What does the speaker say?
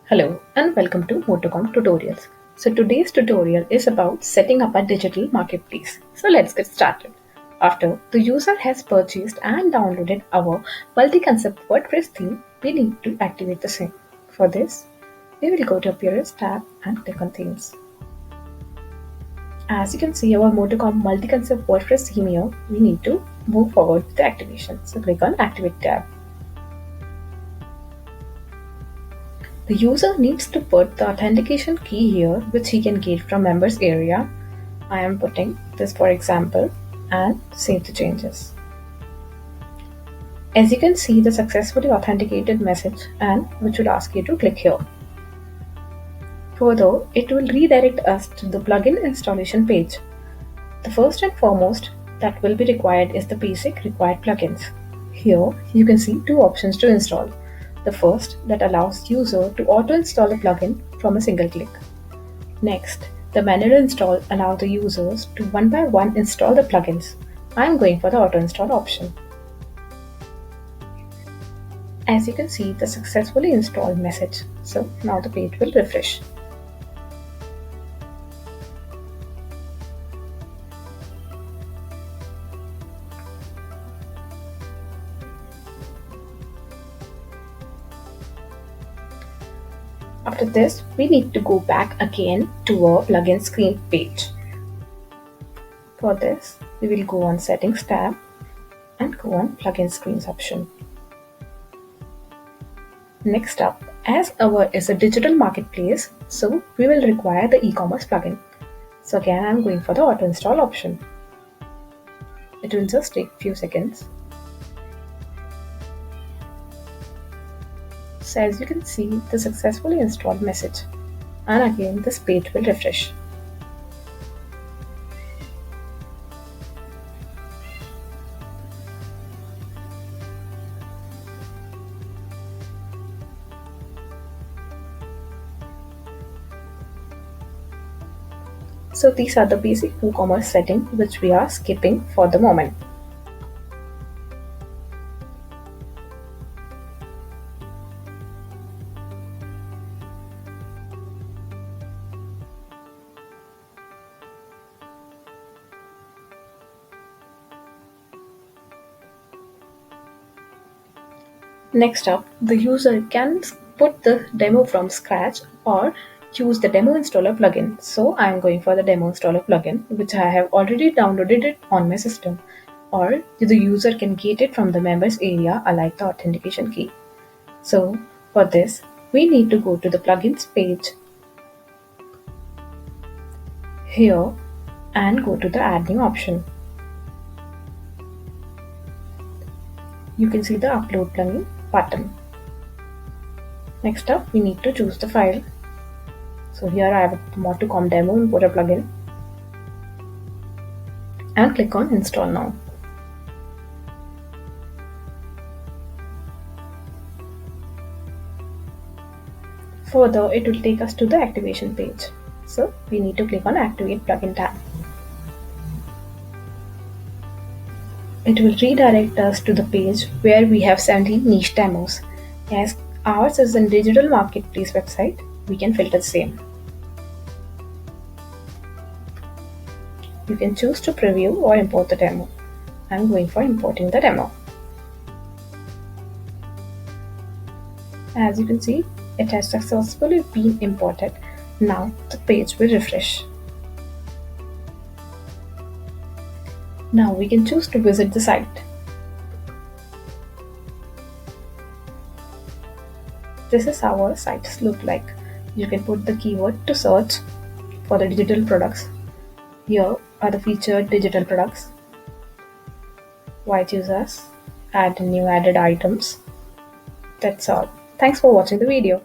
Hello and welcome to MOTOCOM tutorials. So today's tutorial is about setting up a digital marketplace. So let's get started. After the user has purchased and downloaded our multi-concept WordPress theme, we need to activate the same. For this, we will go to Appearance tab and click on Themes. As you can see our MOTOCOM multi-concept WordPress theme here, we need to move forward with the activation. So click on Activate tab. The user needs to put the authentication key here, which he can get from members area. I am putting this for example and save the changes. As you can see the successfully authenticated message and which will ask you to click here. Further, it will redirect us to the plugin installation page. The first and foremost that will be required is the basic required plugins. Here you can see two options to install. The first that allows user to auto-install a plugin from a single click. Next, the manual install allows the users to one by one install the plugins. I am going for the auto-install option. As you can see the successfully installed message. So now the page will refresh. After this, we need to go back again to our plugin screen page. For this, we will go on Settings tab and go on Plugin Screens option. Next up, as our is a digital marketplace, so we will require the e-commerce plugin. So again, I am going for the auto install option. It will just take a few seconds. So as you can see the successfully installed message, and again this page will refresh. So these are the basic WooCommerce settings which we are skipping for the moment. Next up, the user can put the demo from scratch or use the demo installer plugin. So I am going for the demo installer plugin, which I have already downloaded it on my system, or the user can get it from the members area alike the authentication key. So for this, we need to go to the plugins page here and go to the add new option. You can see the upload plugin button. Next up, we need to choose the file. So here I have the MOTOCOM demo importer plugin and click on install now. Further, it will take us to the activation page. So we need to click on activate plugin tab. It will redirect us to the page where we have 17 niche demos. As ours is a digital marketplace website, we can filter the same. You can choose to preview or import the demo. I'm going for importing the demo. As you can see, it has successfully been imported. Now the page will refresh. Now we can choose to visit the site. This is how our sites look like. You can put the keyword to search for the digital products. Here are the featured digital products. Why choose us? Add new added items. That's all. Thanks for watching the video.